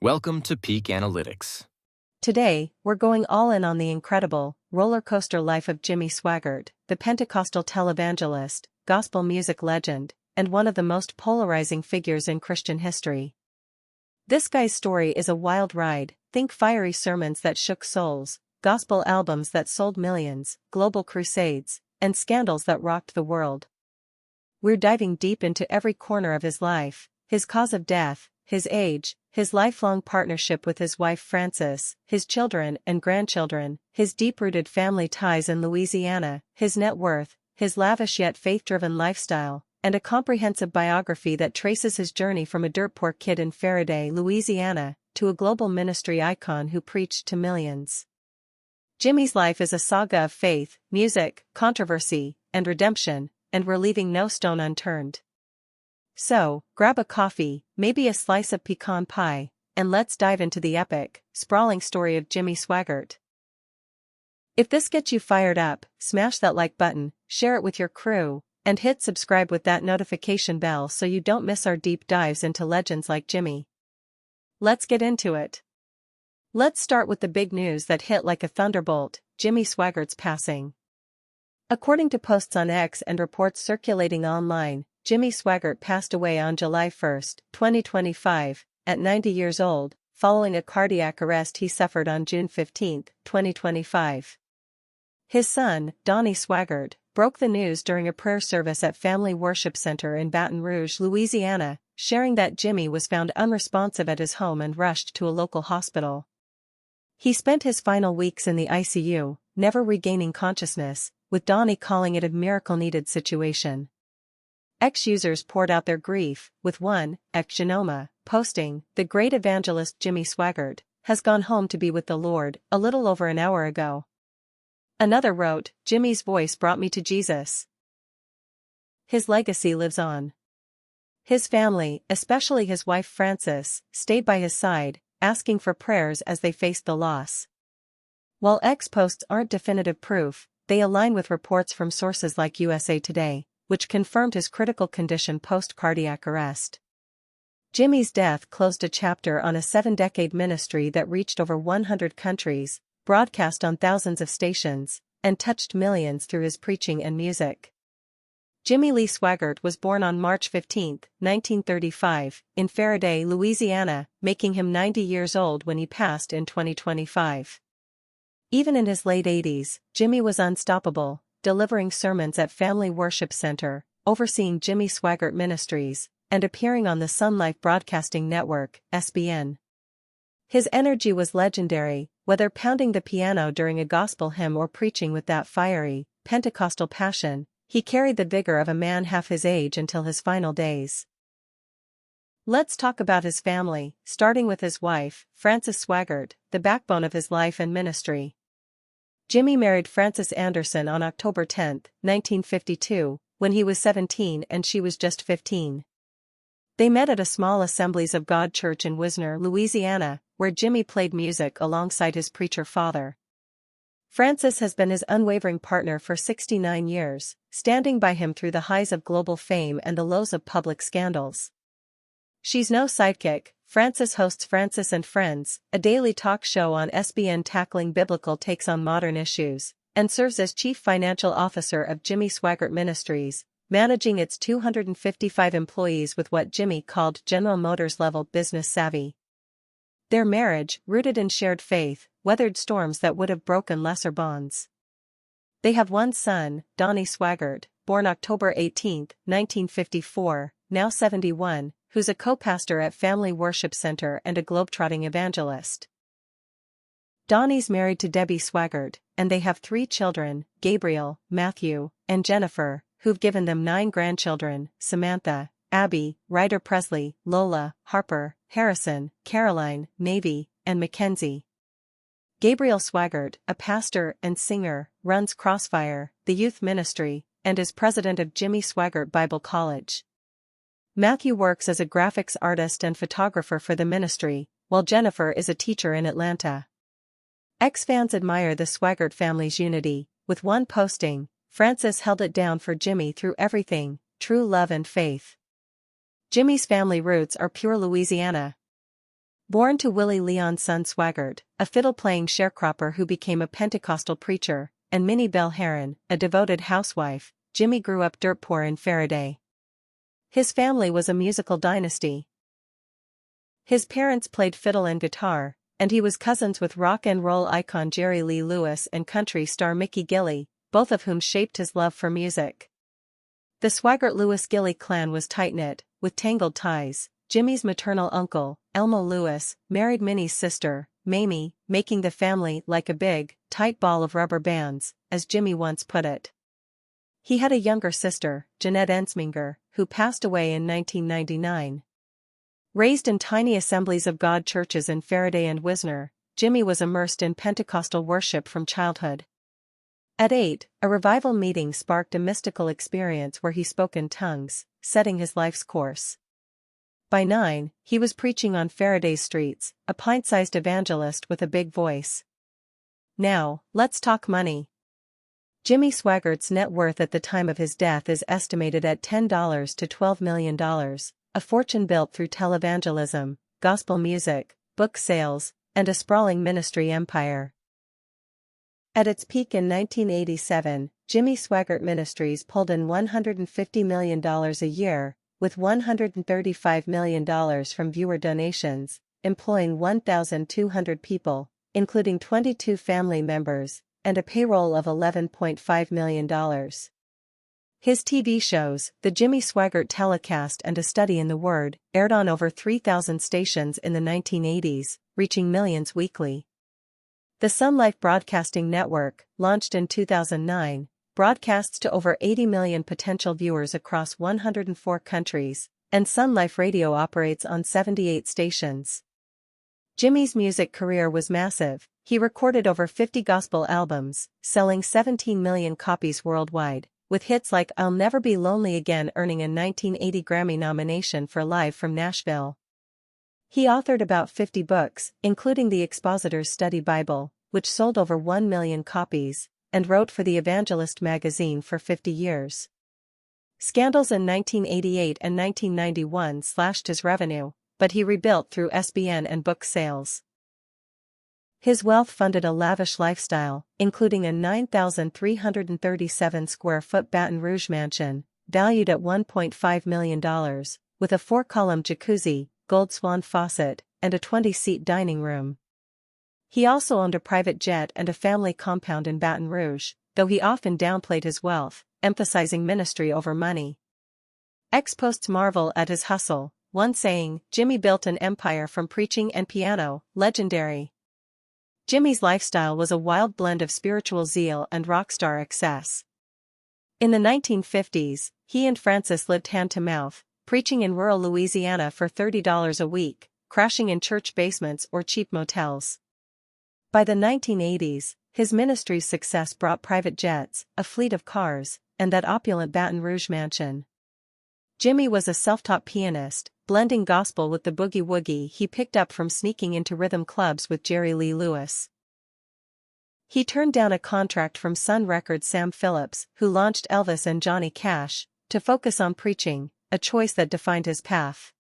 Welcome to Peak Analytics. Today, we're going all in on the incredible, roller coaster life of Jimmy Swaggart, the Pentecostal televangelist, gospel music legend, and one of the most polarizing figures in Christian history. This guy's story is a wild ride. Think fiery sermons that shook souls, gospel albums that sold millions, global crusades, and scandals that rocked the world. We're diving deep into every corner of his life, his cause of death, his age, his lifelong partnership with his wife Frances, his children and grandchildren, his deep-rooted family ties in Louisiana, his net worth, his lavish yet faith-driven lifestyle, and a comprehensive biography that traces his journey from a dirt-poor kid in Faraday, Louisiana, to a global ministry icon who preached to millions. Jimmy's life is a saga of faith, music, controversy, and redemption, and we're leaving no stone unturned. So, grab a coffee, maybe a slice of pecan pie, and let's dive into the epic, sprawling story of Jimmy Swaggart. If this gets you fired up, smash that like button, share it with your crew, and hit subscribe with that notification bell so you don't miss our deep dives into legends like Jimmy. Let's get into it. Let's start with the big news that hit like a thunderbolt: Jimmy Swaggart's passing. According to posts on X and reports circulating online, Jimmy Swaggart passed away on July 1, 2025, at 90 years old, following a cardiac arrest he suffered on June 15, 2025. His son, Donnie Swaggart, broke the news during a prayer service at Family Worship Center in Baton Rouge, Louisiana, sharing that Jimmy was found unresponsive at his home and rushed to a local hospital. He spent his final weeks in the ICU, never regaining consciousness, with Donnie calling it a miracle-needed situation. X-users poured out their grief, with one, X-Genoma, posting, "The great evangelist Jimmy Swaggart has gone home to be with the Lord a little over an hour ago." Another wrote, "Jimmy's voice brought me to Jesus." His legacy lives on. His family, especially his wife Frances, stayed by his side, asking for prayers as they faced the loss. While X posts aren't definitive proof, they align with reports from sources like USA Today, which confirmed his critical condition post-cardiac arrest. Jimmy's death closed a chapter on a 7-decade ministry that reached over 100 countries, broadcast on thousands of stations, and touched millions through his preaching and music. Jimmy Lee Swaggart was born on March 15, 1935, in Faraday, Louisiana, making him 90 years old when he passed in 2025. Even in his late 80s, Jimmy was unstoppable, delivering sermons at Family Worship Center, overseeing Jimmy Swaggart Ministries, and appearing on the Sun Life Broadcasting Network, SBN. His energy was legendary, whether pounding the piano during a gospel hymn or preaching with that fiery, Pentecostal passion. He carried the vigor of a man half his age until his final days. Let's talk about his family, starting with his wife, Frances Swaggart, the backbone of his life and ministry. Jimmy married Frances Anderson on October 10, 1952, when he was 17 and she was just 15. They met at a small Assemblies of God church in Wisner, Louisiana, where Jimmy played music alongside his preacher father. Frances has been his unwavering partner for 69 years, standing by him through the highs of global fame and the lows of public scandals. She's no sidekick. Frances hosts Frances and Friends, a daily talk show on SBN tackling biblical takes on modern issues, and serves as chief financial officer of Jimmy Swaggart Ministries, managing its 255 employees with what Jimmy called General Motors-level business savvy. Their marriage, rooted in shared faith, weathered storms that would have broken lesser bonds. They have one son, Donnie Swaggart, born October 18, 1954, now 71, who's a co-pastor at Family Worship Center and a globetrotting evangelist. Donnie's married to Debbie Swaggart, and they have 3 children, Gabriel, Matthew, and Jennifer, who've given them 9 grandchildren, Samantha, Abby, Ryder Presley, Lola, Harper, Harrison, Caroline, Navy, and Mackenzie. Gabriel Swaggart, a pastor and singer, runs Crossfire, the youth ministry, and is president of Jimmy Swaggart Bible College. Matthew works as a graphics artist and photographer for the ministry, while Jennifer is a teacher in Atlanta. X-fans admire the Swaggart family's unity, with one posting, "Frances held it down for Jimmy through everything, true love and faith." Jimmy's family roots are pure Louisiana. Born to Willie Leon's son Swaggart, a fiddle-playing sharecropper who became a Pentecostal preacher, and Minnie Belle Heron, a devoted housewife, Jimmy grew up dirt poor in Faraday. His family was a musical dynasty. His parents played fiddle and guitar, and he was cousins with rock and roll icon Jerry Lee Lewis and country star Mickey Gilley, both of whom shaped his love for music. The Swaggart-Lewis-Gilley clan was tight-knit, with tangled ties. Jimmy's maternal uncle, Elmo Lewis, married Minnie's sister, Mamie, making the family like a big, tight ball of rubber bands, as Jimmy once put it. He had a younger sister, Jeanette Ensminger, who passed away in 1999. Raised in tiny Assemblies of God churches in Faraday and Wisner, Jimmy was immersed in Pentecostal worship from childhood. At 8, a revival meeting sparked a mystical experience where he spoke in tongues, setting his life's course. By 9, he was preaching on Faraday's streets, a pint-sized evangelist with a big voice. Now, let's talk money. Jimmy Swaggart's net worth at the time of his death is estimated at $10 to $12 million, a fortune built through televangelism, gospel music, book sales, and a sprawling ministry empire. At its peak in 1987, Jimmy Swaggart Ministries pulled in $150 million a year, with $135 million from viewer donations, employing 1,200 people, including 22 family members, and a payroll of $11.5 million. His TV shows, The Jimmy Swaggart Telecast and A Study in the Word, aired on over 3,000 stations in the 1980s, reaching millions weekly. The Sun Life Broadcasting Network, launched in 2009, broadcasts to over 80 million potential viewers across 104 countries, and Sun Life Radio operates on 78 stations. Jimmy's music career was massive. He recorded over 50 gospel albums, selling 17 million copies worldwide, with hits like I'll Never Be Lonely Again earning a 1980 Grammy nomination for Live from Nashville. He authored about 50 books, including the Expositor's Study Bible, which sold over 1 million copies, and wrote for the Evangelist magazine for 50 years. Scandals in 1988 and 1991 slashed his revenue, but he rebuilt through SBN and book sales. His wealth funded a lavish lifestyle, including a 9,337-square-foot Baton Rouge mansion, valued at $1.5 million, with a 4-column jacuzzi, gold swan faucet, and a 20-seat dining room. He also owned a private jet and a family compound in Baton Rouge, though he often downplayed his wealth, emphasizing ministry over money. Ex-posts marvel at his hustle, one saying, "Jimmy built an empire from preaching and piano, legendary." Jimmy's lifestyle was a wild blend of spiritual zeal and rock star excess. In the 1950s, he and Frances lived hand-to-mouth, preaching in rural Louisiana for $30 a week, crashing in church basements or cheap motels. By the 1980s, his ministry's success brought private jets, a fleet of cars, and that opulent Baton Rouge mansion. Jimmy was a self-taught pianist, blending gospel with the boogie-woogie he picked up from sneaking into rhythm clubs with Jerry Lee Lewis. He turned down a contract from Sun Records' Sam Phillips, who launched Elvis and Johnny Cash, to focus on preaching, a choice that defined his path.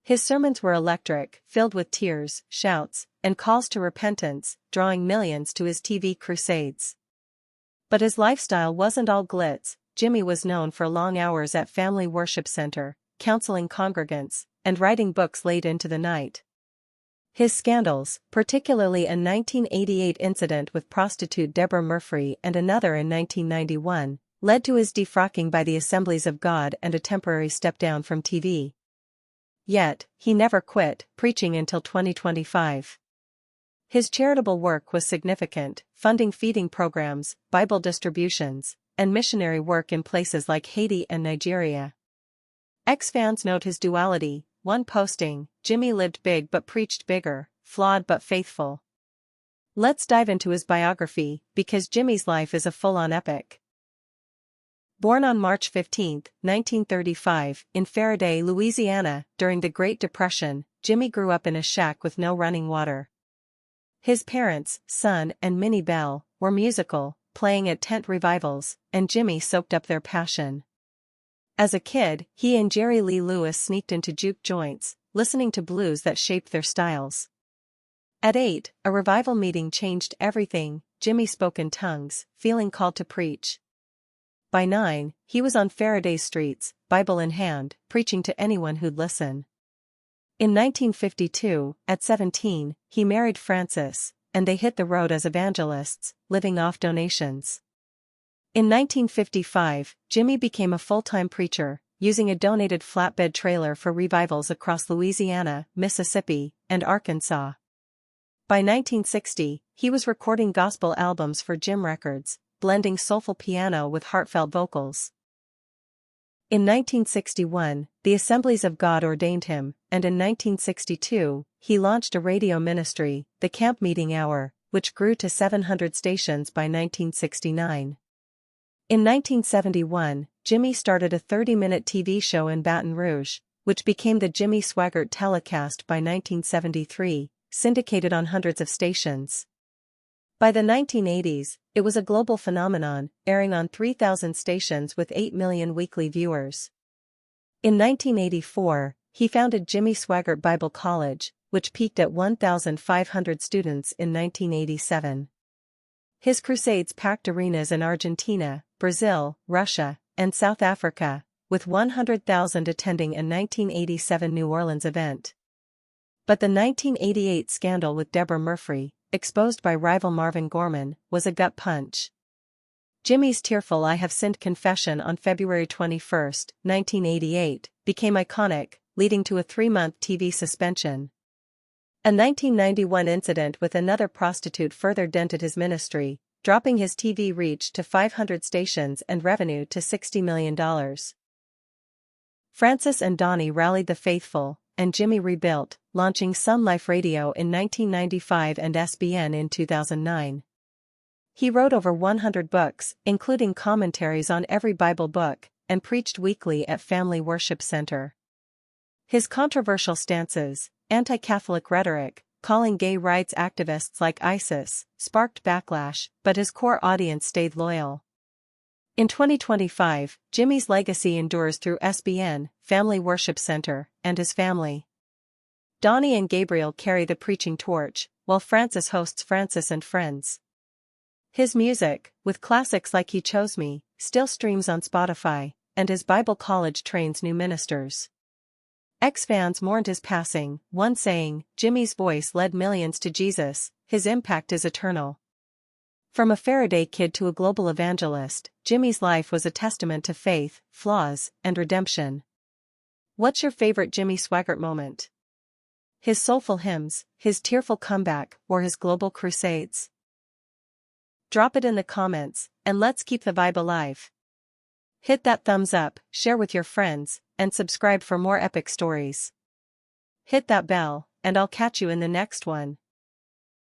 His sermons were electric, filled with tears, shouts, and calls to repentance, drawing millions to his TV crusades. But his lifestyle wasn't all glitz. Jimmy was known for long hours at Family Worship Center, counseling congregants, and writing books late into the night. His scandals, particularly a 1988 incident with prostitute Deborah Murphy and another in 1991, led to his defrocking by the Assemblies of God and a temporary step down from TV. Yet, he never quit preaching until 2025. His charitable work was significant, funding feeding programs, Bible distributions, and missionary work in places like Haiti and Nigeria. Ex-fans note his duality, one posting, "Jimmy lived big but preached bigger, flawed but faithful." Let's dive into his biography, because Jimmy's life is a full-on epic. Born on March 15, 1935, in Faraday, Louisiana, during the Great Depression, Jimmy grew up in a shack with no running water. His parents, Son and Minnie Belle, were musical, playing at tent revivals, and Jimmy soaked up their passion. As a kid, he and Jerry Lee Lewis sneaked into juke joints, listening to blues that shaped their styles. At 8, a revival meeting changed everything. Jimmy spoke in tongues, feeling called to preach. By 9, he was on Faraday's streets, Bible in hand, preaching to anyone who'd listen. In 1952, at 17, he married Frances, and they hit the road as evangelists, living off donations. In 1955, Jimmy became a full-time preacher, using a donated flatbed trailer for revivals across Louisiana, Mississippi, and Arkansas. By 1960, he was recording gospel albums for Jim Records, blending soulful piano with heartfelt vocals. In 1961, the Assemblies of God ordained him, and in 1962, he launched a radio ministry, the Camp Meeting Hour, which grew to 700 stations by 1969. In 1971, Jimmy started a 30-minute TV show in Baton Rouge, which became the Jimmy Swaggart telecast by 1973, syndicated on hundreds of stations. By the 1980s, it was a global phenomenon, airing on 3,000 stations with 8 million weekly viewers. In 1984, he founded Jimmy Swaggart Bible College, which peaked at 1,500 students in 1987. His crusades packed arenas in Argentina, Brazil, Russia, and South Africa, with 100,000 attending a 1987 New Orleans event. But the 1988 scandal with Deborah Murphy, exposed by rival Marvin Gorman, was a gut punch. Jimmy's tearful "I have sinned" confession on February 21, 1988, became iconic, leading to a 3-month TV suspension. A 1991 incident with another prostitute further dented his ministry, dropping his TV reach to 500 stations and revenue to $60 million. Frances and Donnie rallied the faithful, and Jimmy rebuilt, launching Sun Life Radio in 1995 and SBN in 2009. He wrote over 100 books, including commentaries on every Bible book, and preached weekly at Family Worship Center. His controversial stances, anti-Catholic rhetoric, calling gay rights activists like ISIS, sparked backlash, but his core audience stayed loyal. In 2025, Jimmy's legacy endures through SBN, Family Worship Center, and his family. Donnie and Gabriel carry the preaching torch, while Frances hosts Frances and Friends. His music, with classics like He Chose Me, still streams on Spotify, and his Bible college trains new ministers. Ex-fans mourned his passing, one saying, "Jimmy's voice led millions to Jesus, his impact is eternal." From a Faraday kid to a global evangelist, Jimmy's life was a testament to faith, flaws, and redemption. What's your favorite Jimmy Swaggart moment? His soulful hymns, his tearful comeback, or his global crusades? Drop it in the comments, and let's keep the vibe alive. Hit that thumbs up, share with your friends, and subscribe for more epic stories. Hit that bell, and I'll catch you in the next one.